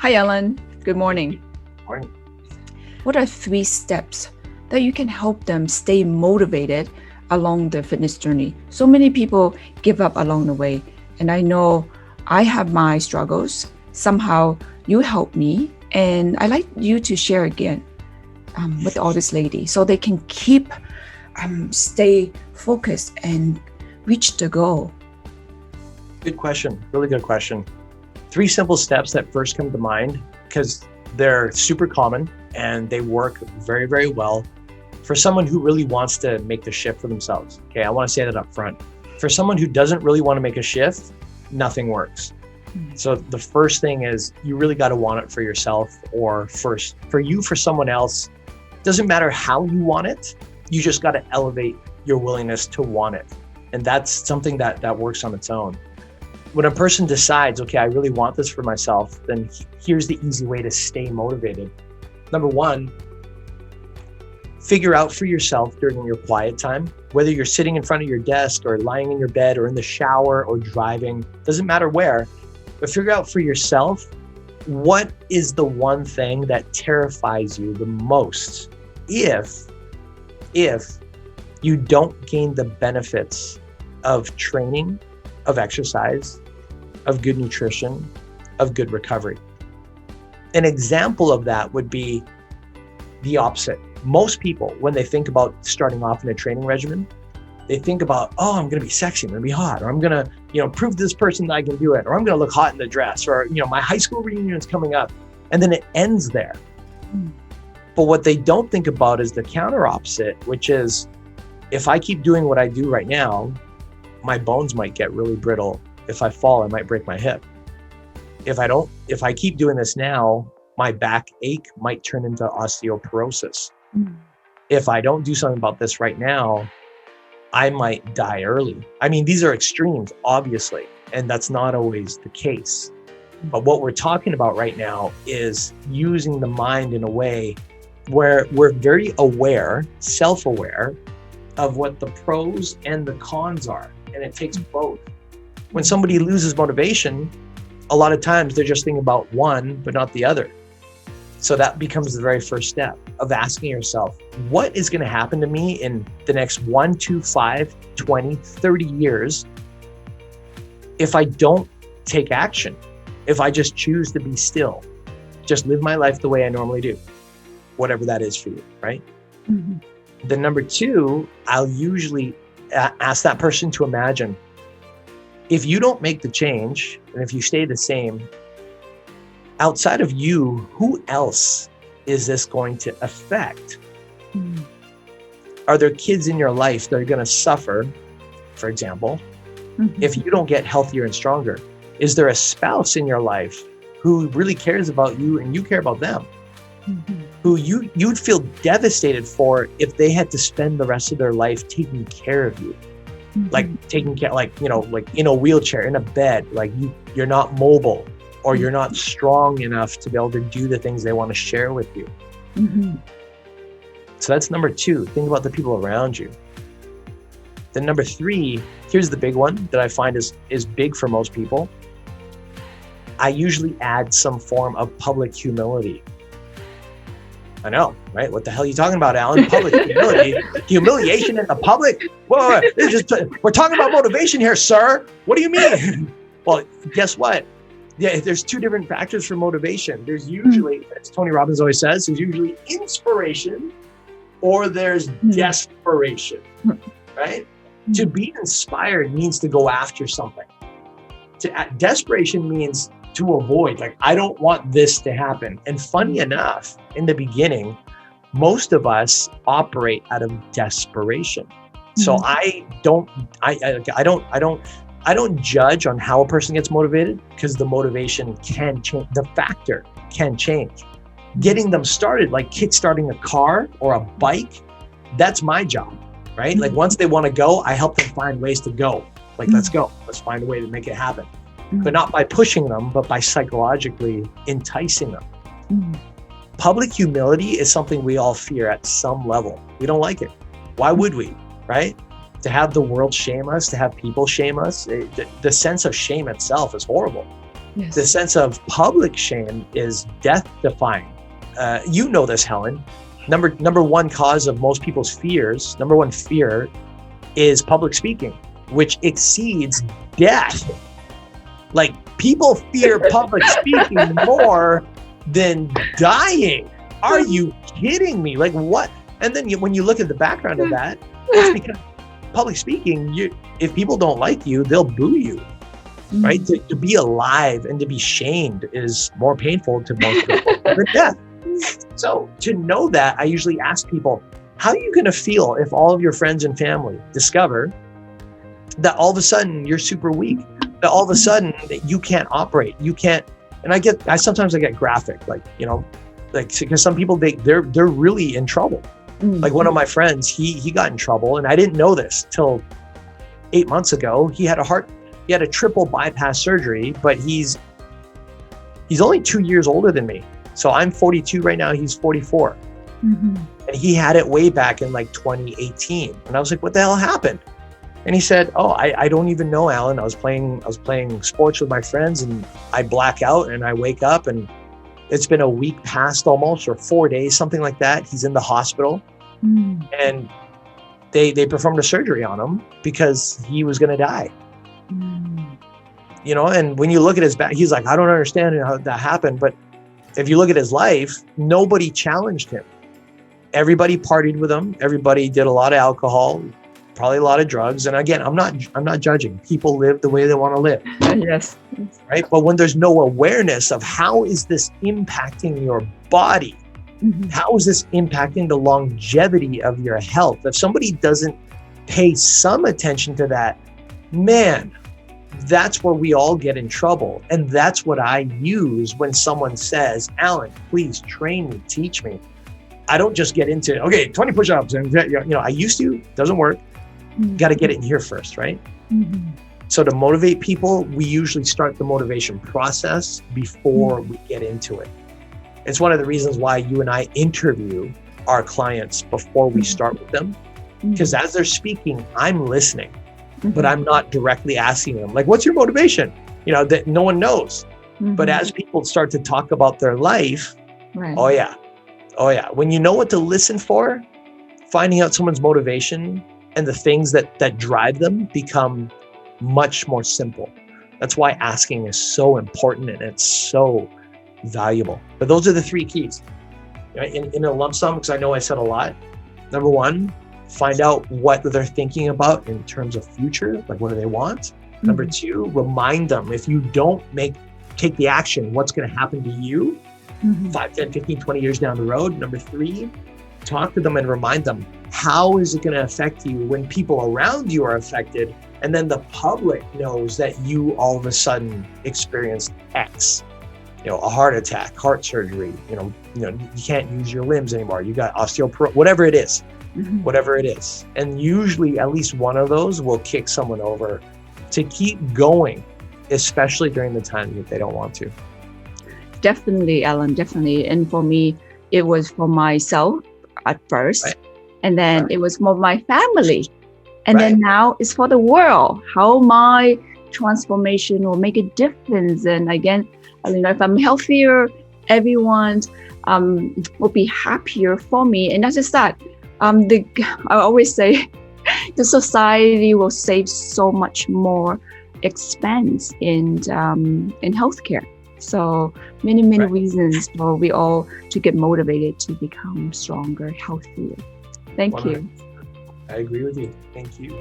Hi, Ellen. Good morning. Morning. What are 3 steps that you can help them stay motivated along the fitness journey? So many people give up along the way. And I know I have my struggles. Somehow you help me. And I'd like you to share again with all this lady so they can stay focused and reach the goal. Good question. Really good question. 3 simple steps that first come to mind because they're super common and they work very, very well for someone who really wants to make the shift for themselves. Okay, I want to say that up front. For someone who doesn't really want to make a shift, nothing works. So the first thing is you really got to want it for yourself or for someone else. Doesn't matter how you want it. You just got to elevate your willingness to want it. And that's something that works on its own. When a person decides, okay, I really want this for myself, then here's the easy way to stay motivated. Number 1, figure out for yourself during your quiet time, whether you're sitting in front of your desk or lying in your bed or in the shower or driving, doesn't matter where, but figure out for yourself, what is the one thing that terrifies you the most if you don't gain the benefits of training, of exercise, of good nutrition, of good recovery. An example of that would be the opposite. Most people, when they think about starting off in a training regimen, they think about, oh, I'm going to be sexy, I'm going to be hot, or I'm going to, prove to this person that I can do it, or I'm going to look hot in the dress, or, my high school reunion is coming up. And then it ends there. But what they don't think about is the counter opposite, which is if I keep doing what I do right now, my bones might get really brittle. If I fall, I might break my hip. If I keep doing this now, my back ache might turn into osteoporosis. If I don't do something about this right now, I might die early. I mean, these are extremes, obviously, and that's not always the case. But what we're talking about right now is using the mind in a way where we're very aware, self-aware of what the pros and the cons are. And it takes both. When somebody loses motivation, a lot of times they're just thinking about one, but not the other. So that becomes the very first step of asking yourself, what is going to happen to me in the next 1, 2, 5, 20, 30 years if I don't take action? If I just choose to be still, just live my life the way I normally do, whatever that is for you, right? Then number 2, I'll usually ask that person to imagine, if you don't make the change, and if you stay the same, outside of you, who else is this going to affect? Are there kids in your life that are going to suffer, for example, if you don't get healthier and stronger? Is there a spouse in your life who really cares about you and you care about them? Who you'd feel devastated for if they had to spend the rest of their life taking care of you, like taking care, like in a wheelchair, in a bed, like you're not mobile or you're not strong enough to be able to do the things they want to share with you. So that's number 2. Think about the people around you. Then number 3, here's the big one that I find is big for most people. I usually add some form of public humility. I know, right? What the hell are you talking about, Alan? Public humility, humiliation in the public? Whoa, we're talking about motivation here, sir. What do you mean? Well, guess what? Yeah, there's 2 different factors for motivation. There's usually, as Tony Robbins always says, there's usually inspiration or there's desperation, right? To be inspired means to go after something. Desperation means to avoid, like, I don't want this to happen. And funny enough, in the beginning, most of us operate out of desperation. So I don't judge on how a person gets motivated because the motivation can change. The factor can change. Getting them started, like kickstarting a car or a bike, that's my job, right? Like once they want to go, I help them find ways to go. Like, let's go. Let's find a way to make it happen. But not by pushing them, but by psychologically enticing them. Public humility is something we all fear at some level. We don't like it. Why would we, right? To have the world shame us, to have people shame us, the sense of shame itself is horrible. Yes. The sense of public shame is death-defying. You know this, Helen. Number one cause of most people's fears, number one fear is public speaking, which exceeds death. Like, people fear public speaking more than dying. Are you kidding me? Like, what? And then when you look at the background of that, it's because public speaking, if people don't like you, they'll boo you, right? To be alive and to be shamed is more painful to most people than death. So to know that, I usually ask people, how are you going to feel if all of your friends and family discover that all of a sudden you're super weak, that all of a sudden that you can't operate, you can't, and I sometimes get graphic, like, you know, like, because some people, they're really in trouble. Like one of my friends, he got in trouble, and I didn't know this till 8 months ago. He had a triple bypass surgery, but he's only 2 years older than me. So I'm 42 right now, he's 44. And he had it way back in like 2018. And I was like, what the hell happened? And he said, oh, I don't even know, Alan. I was playing sports with my friends, and I black out and I wake up, and it's been a week past almost, or 4 days, something like that. He's in the hospital, and they performed a surgery on him because he was going to die. You know, and when you look at his back, he's like, I don't understand how that happened. But if you look at his life, nobody challenged him. Everybody partied with him. Everybody did a lot of alcohol, probably a lot of drugs. And again, I'm not judging. People live the way they want to live. Yes. Right. But when there's no awareness of how is this impacting your body, how is this impacting the longevity of your health? If somebody doesn't pay some attention to that, man, that's where we all get in trouble. And that's what I use when someone says, Alan, please train me, teach me. I don't just get into, okay, 20 push-ups, and you know, I used to, doesn't work. Got to get it in here first, right? So to motivate people, we usually start the motivation process before we get into it. It's one of the reasons why you and I interview our clients before we start with them, because as they're speaking, I'm listening, but I'm not directly asking them, like, what's your motivation? You know, that no one knows. But as people start to talk about their life, oh yeah. When you know what to listen for, finding out someone's motivation and the things that drive them become much more simple. That's why asking is so important, and it's so valuable. But those are the three keys. In a lump sum, because I know I said a lot. Number one, find out what they're thinking about in terms of future, like what do they want? Number two, remind them, if you don't take the action, what's going to happen to you 5, 10, 15, 20 years down the road. Number three, talk to them and remind them, how is it going to affect you when people around you are affected? And then the public knows that you all of a sudden experienced X, you know, a heart attack, heart surgery, you know, you can't use your limbs anymore. You got osteoporosis, whatever it is. And usually at least one of those will kick someone over to keep going, especially during the time that they don't want to. Definitely, Alan, definitely. And for me, it was for myself at first, and then it was for my family. And then now it's for the world, how my transformation will make a difference. And again, you know, if I'm healthier, everyone will be happier for me. And that's just that. I always say the society will save so much more expense in healthcare. So many reasons for we all to get motivated to become stronger, healthier. Thank you. I agree with you. Thank you.